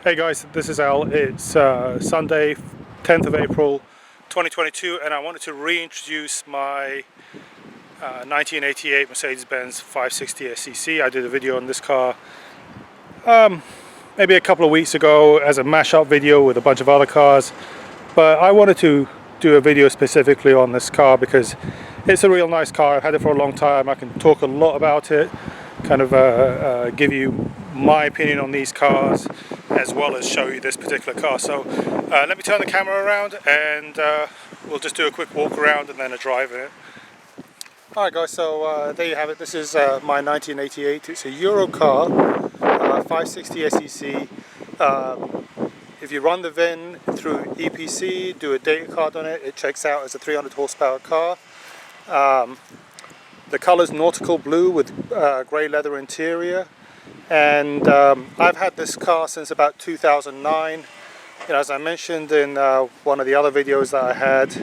Hey guys, this is Al. It's Sunday, 10th of April 2022, and I wanted to reintroduce my 1988 Mercedes Benz 560 SEC. I did a video on this car maybe a couple of weeks ago as a mashup video with a bunch of other cars, but I wanted to do a video specifically on this car because it's a real nice car. I've had it for a long time. I can talk a lot about it, kind of give you my opinion on these cars as well as show you this particular car. So let me turn the camera around and we'll just do a quick walk around and then a drive in it. Alright guys, so there you have it. This is my 1988. It's a Euro car, 560 SEC. If you run the VIN through EPC, do a data card on it, it checks out as a 300 horsepower car. The color's nautical blue with grey leather interior, and I've had this car since about 2009. As I mentioned in one of the other videos that I had,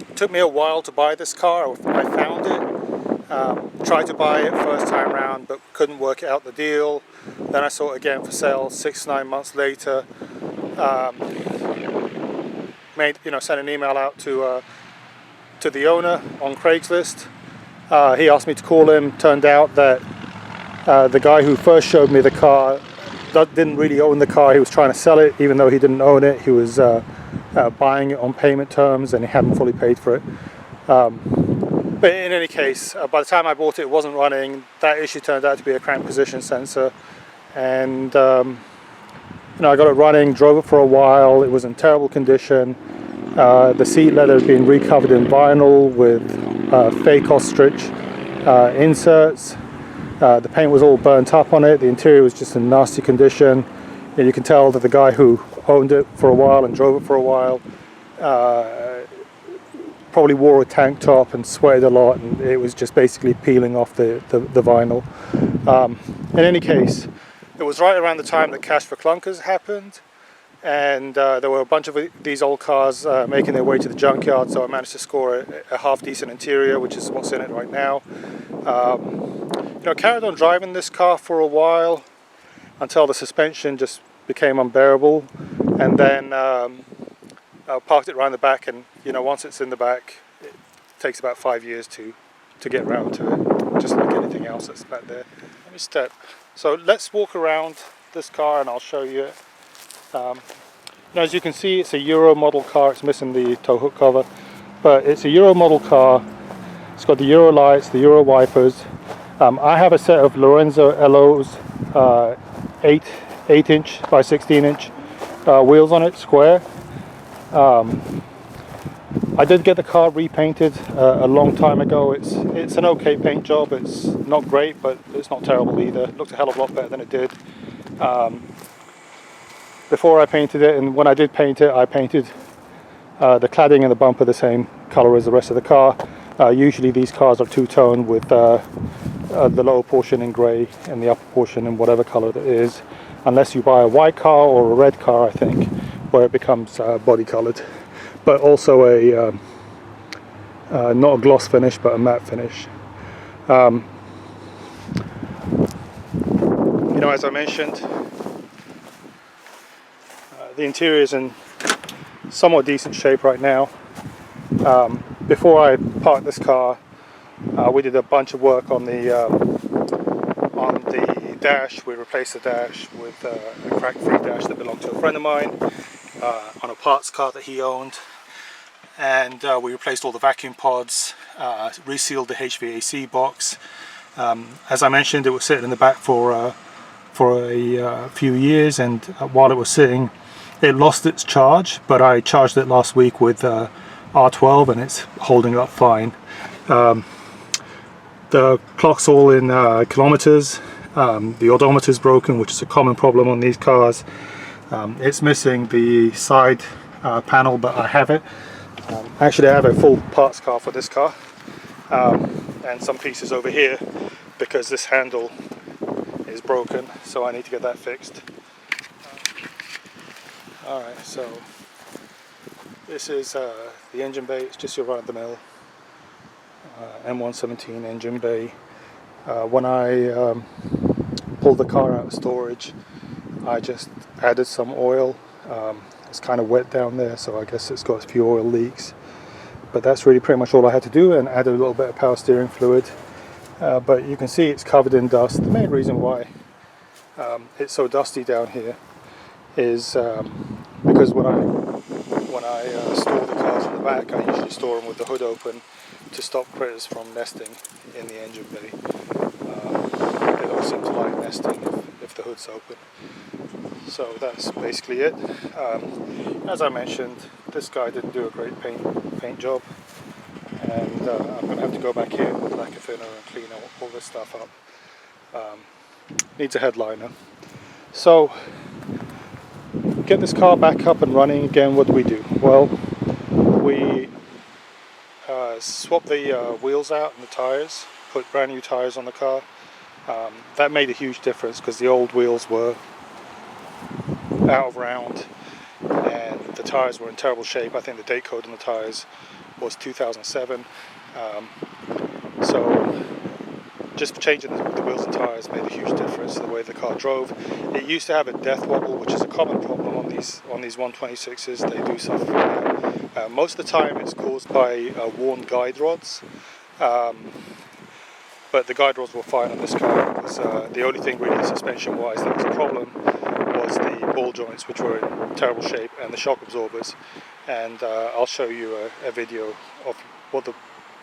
it took me a while to buy this car. I found it, tried to buy it first time round but couldn't work out the deal. Then I saw it again for sale 6-9 months later. Sent an email out to the owner on Craigslist. He asked me to call him. Turned out that the guy who first showed me the car didn't really own the car. He was trying to sell it even though he didn't own it. He was buying it on payment terms and he hadn't fully paid for it. But in any case, by the time I bought it, it wasn't running. That issue turned out to be a crank position sensor, and I got it running, drove it for a while. It was in terrible condition. The seat leather had been recovered in vinyl with fake ostrich inserts. The paint was all burnt up on it. The interior was just in nasty condition. You can tell that the guy who owned it for a while and drove it for a while probably wore a tank top and sweated a lot, and it was just basically peeling off the vinyl. In any case, it was right around the time that Cash for Clunkers happened, and there were a bunch of these old cars making their way to the junkyard, so I managed to score a half decent interior, which is what's in it right now. Carried on driving this car for a while until the suspension just became unbearable, and then parked it around the back, and once it's in the back, it takes about 5 years to get round to it, just like anything else that's back there. Let me step. So let's walk around this car and I'll show you it. As you can see, it's a Euro model car. It's missing the tow hook cover, but it's a Euro model car. It's got the Euro lights, the Euro wipers. I have a set of Lorenzo LO's 8-inch by 16-inch wheels on it, square. I did get the car repainted a long time ago. It's an okay paint job. It's not great, but it's not terrible either. It looked a hell of a lot better than it did before I painted it, and when I did paint it, I painted the cladding and the bumper the same color as the rest of the car. Usually these cars are two-tone with the lower portion in grey and the upper portion in whatever color that is, unless you buy a white car or a red car, I think, where it becomes body colored, but also not a gloss finish but a matte finish. As I mentioned, the interior is in somewhat decent shape right now. Before I parked this car, we did a bunch of work on the dash. We replaced the dash with a crack-free dash that belonged to a friend of mine on a parts car that he owned, and we replaced all the vacuum pods, resealed the HVAC box. As I mentioned, it was sitting in the back for a few years, and while it was sitting, it lost its charge, but I charged it last week with R12 and it's holding up fine. The clock's all in kilometers. The odometer's broken, which is a common problem on these cars. It's missing the side panel, but I have it. Actually, I have a full parts car for this car, and some pieces over here because this handle is broken, so I need to get that fixed. Alright, so this is the engine bay. It's just your run-of-the-mill M117 engine bay. When I pulled the car out of storage, I just added some oil. It's kind of wet down there, so I guess it's got a few oil leaks. But that's really pretty much all I had to do, and added a little bit of power steering fluid. But you can see it's covered in dust. The main reason why it's so dusty down here is because when I store the cars in the back, I usually store them with the hood open to stop critters from nesting in the engine bay. They don't seem to like nesting if the hood's open. So that's basically it. As I mentioned, this guy didn't do a great paint job, and I'm going to have to go back in with lacquer thinner and clean all this stuff up. Needs a headliner. So, get this car back up and running again. What do we do? Well, we swap the wheels out and the tires, put brand new tires on the car. That made a huge difference because the old wheels were out of round and the tires were in terrible shape. I think the date code on the tires was 2007. So just changing the wheels and tires made a huge difference to the way the car drove. It used to have a death wobble, which is a common problem on these 126s. They do suffer from that. Most of the time it's caused by worn guide rods. But the guide rods were fine on this car because the only thing really suspension wise that was a problem was the ball joints, which were in terrible shape, and the shock absorbers. And I'll show you a video of what the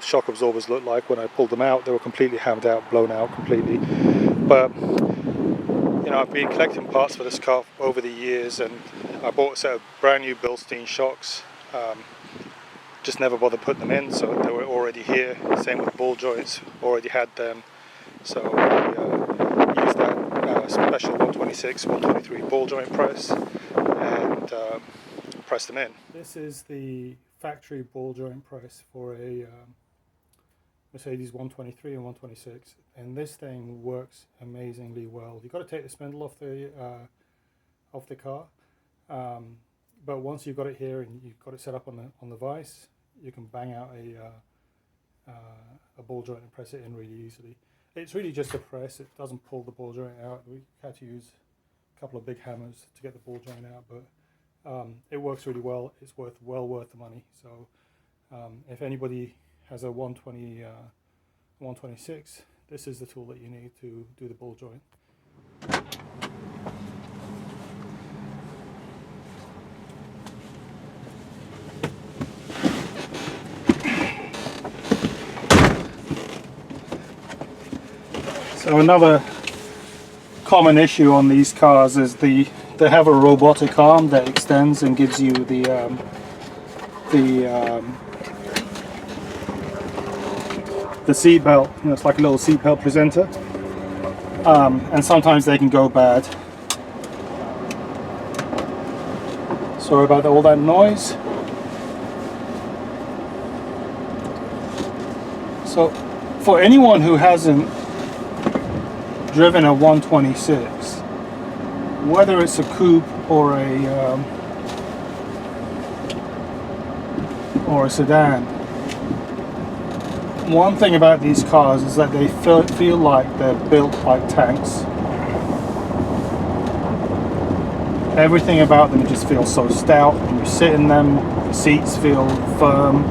shock absorbers looked like when I pulled them out. They were completely hammed out, blown out completely. But you know, I've been collecting parts for this car over the years, and I bought a set of brand new Bilstein shocks. Just never bothered putting them in, so they were already here. Same with ball joints, already had them. So I used that special 126, 123 ball joint press and pressed them in. This is the factory ball joint press for a Mercedes 123 and 126, and this thing works amazingly well. You've got to take the spindle off the car, but once you've got it here and you've got it set up on the vise, you can bang out a ball joint and press it in really easily. It's really just a press. It doesn't pull the ball joint out. We had to use a couple of big hammers to get the ball joint out, but it works really well. It's well worth the money. So if anybody has a 120, 126, this is the tool that you need to do the ball joint. So another common issue on these cars is they have a robotic arm that extends and gives you the seat belt. You know, it's like a little seat belt presenter, and sometimes they can go bad. Sorry about all that noise. So for anyone who hasn't driven a 126, whether it's a coupe or a sedan, one thing about these cars is that they feel like they're built like tanks. Everything about them just feels so stout. When you sit in them, the seats feel firm,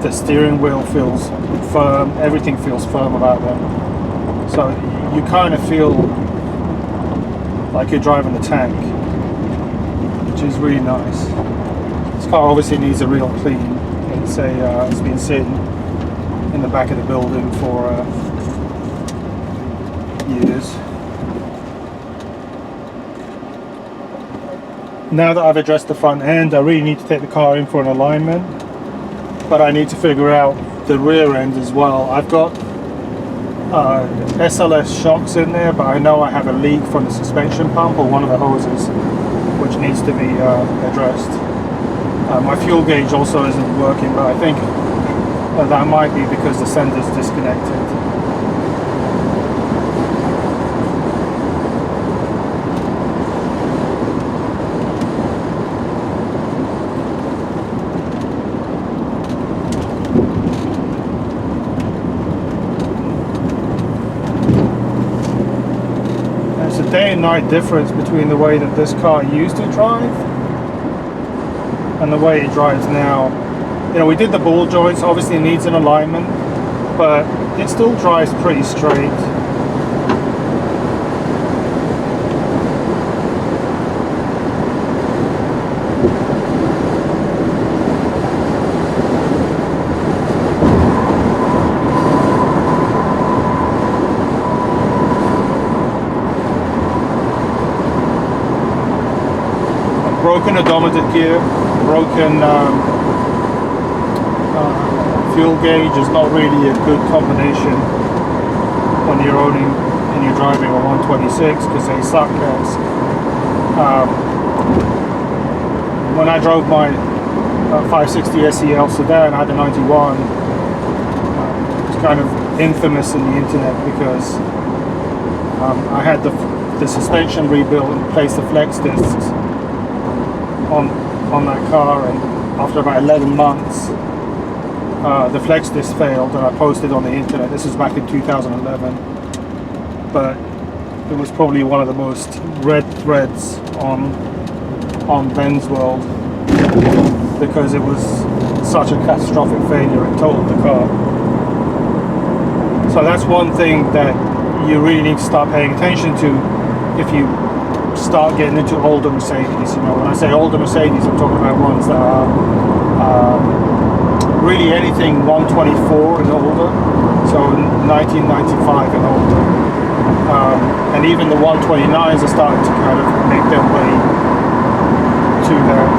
the steering wheel feels firm, everything feels firm about them. So you kind of feel like you're driving a tank, which is really nice. This car obviously needs a real clean. It's been sitting in the back of the building for years. Now that I've addressed the front end, I really need to take the car in for an alignment, but I need to figure out the rear end as well. I've got SLS shocks in there, but I know I have a leak from the suspension pump or one of the hoses, which needs to be addressed. My fuel gauge also isn't working, but I think that might be because the sender's disconnected. day and night difference between the way that this car used to drive and the way it drives now. You know, we did the ball joints, obviously it needs an alignment, but it still drives pretty straight. Broken odometer gear, broken fuel gauge is not really a good combination when you're owning and you're driving a 126 because they suck gas. When I drove my 560 SEL sedan, I had a 91. It's kind of infamous in the internet because I had the suspension rebuilt and replaced the flex discs on that car, and after about 11 months the flex disc failed, and I posted on the internet. This was back in 2011, but it was probably one of the most read threads on Benz World because it was such a catastrophic failure. It totaled the car. So that's one thing that you really need to start paying attention to if you start getting into older Mercedes. You know, when I say older Mercedes, I'm talking about ones that are really anything 124 and older, so 1995 and older, and even the 129s are starting to kind of make their way to that.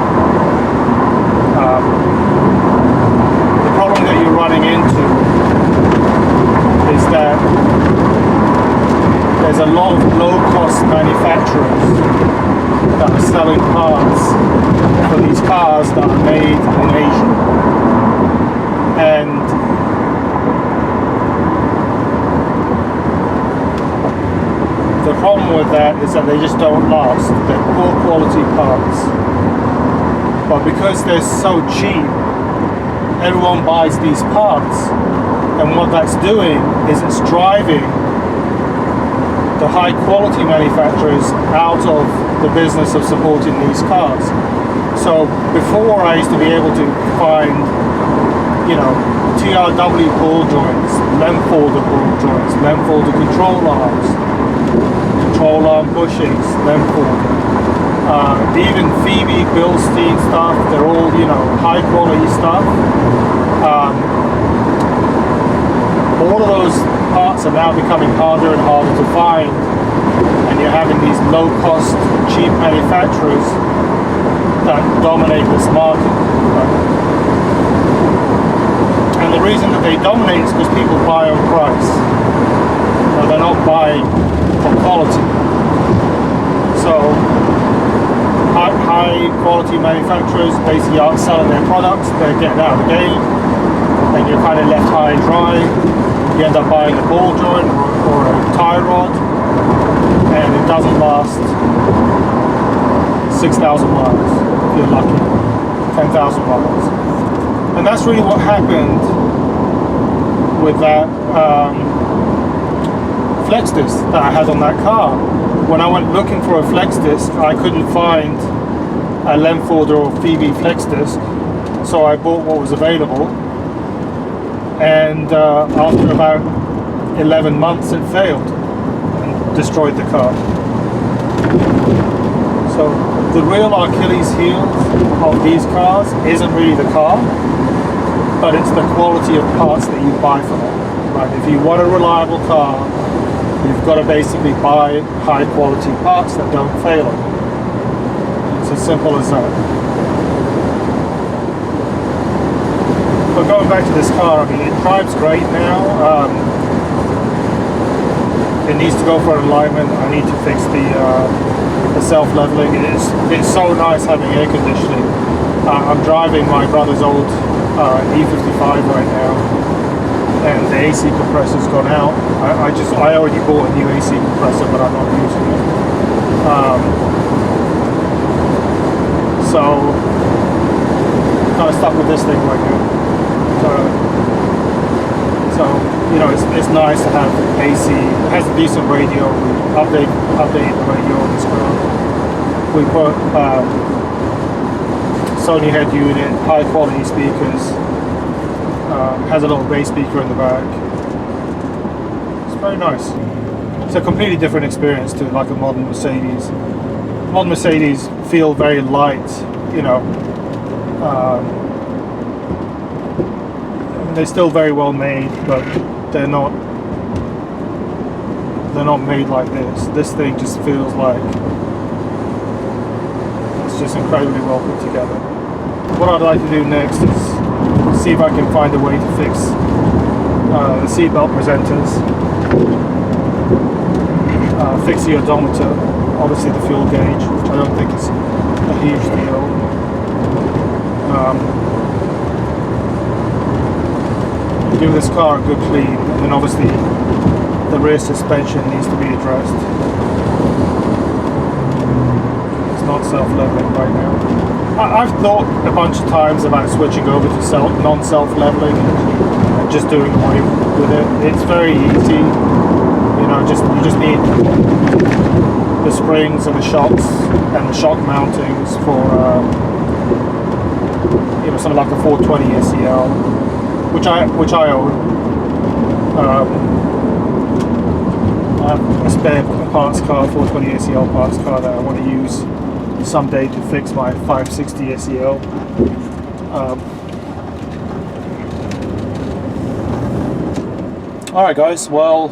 The problem that you're running into is that there's a lot of low-cost manufacturers that are selling parts for these cars that are made in Asia. And the problem with that is that they just don't last. They're poor quality parts. But because they're so cheap, everyone buys these parts. And what that's doing is it's driving the high quality manufacturers out of the business of supporting these cars. So before, I used to be able to find, you know, TRW ball joints, lem folder ball joints, lem folder control arm bushings, lem folder, even Phoebe, Bilstein stuff. They're all, you know, high quality stuff. All of those parts are now becoming harder and harder to find, and you're having these low-cost, cheap manufacturers that dominate this market. And the reason that they dominate is because people buy on price. They're not buying for quality. So high-quality manufacturers basically aren't selling their products. They're getting out of the game, and you're kind of left high and dry. You end up buying a ball joint or a tie rod, and it doesn't last 6,000 miles if you're lucky, 10,000 miles. And that's really what happened with that flex disc that I had on that car. When I went looking for a flex disc, I couldn't find a lem folder or Phoebe flex disc, so I bought what was available. And after about 11 months it failed and destroyed the car. So the real Achilles heel of these cars isn't really the car, but it's the quality of parts that you buy for them. Right? If you want a reliable car, you've got to basically buy high quality parts that don't fail. It's as simple as that. But going back to this car, I mean, it drives great now. It needs to go for an alignment. I need to fix the self-leveling. It's so nice having air conditioning. I'm driving my brother's old E55 right now, and the AC compressor's gone out. I already bought a new AC compressor, but I'm not using it. So kind of stuck with this thing right now. So So you know, it's nice to have AC. It has a decent radio. We update the radio on this car. We put Sony head unit, high quality speakers. Has a little bass speaker in the back. It's very nice. It's a completely different experience to like a modern Mercedes. Modern Mercedes feel very light, you know. They're still very well made, but they're not made like this. This thing just feels like it's just incredibly well put together. What I'd like to do next is see if I can find a way to fix the seatbelt presenters, fix the odometer, obviously the fuel gauge, which I don't think is a huge deal. Give this car a good clean, and then obviously the rear suspension needs to be addressed. It's not self-leveling right now. I've thought a bunch of times about switching over to non-self-leveling and just doing away with it. It's very easy, you know. You just need the springs and the shocks and the shock mountings for you know, something like a 420 SEL, which I own. I have a spare parts car, 420 SEL parts car that I want to use someday to fix my 560 SEL. Alright guys, well,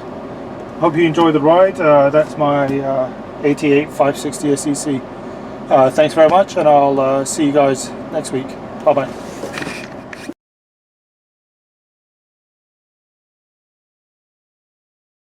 hope you enjoyed the ride. That's my 88 560 SEC. Thanks very much, and I'll see you guys next week. Bye bye.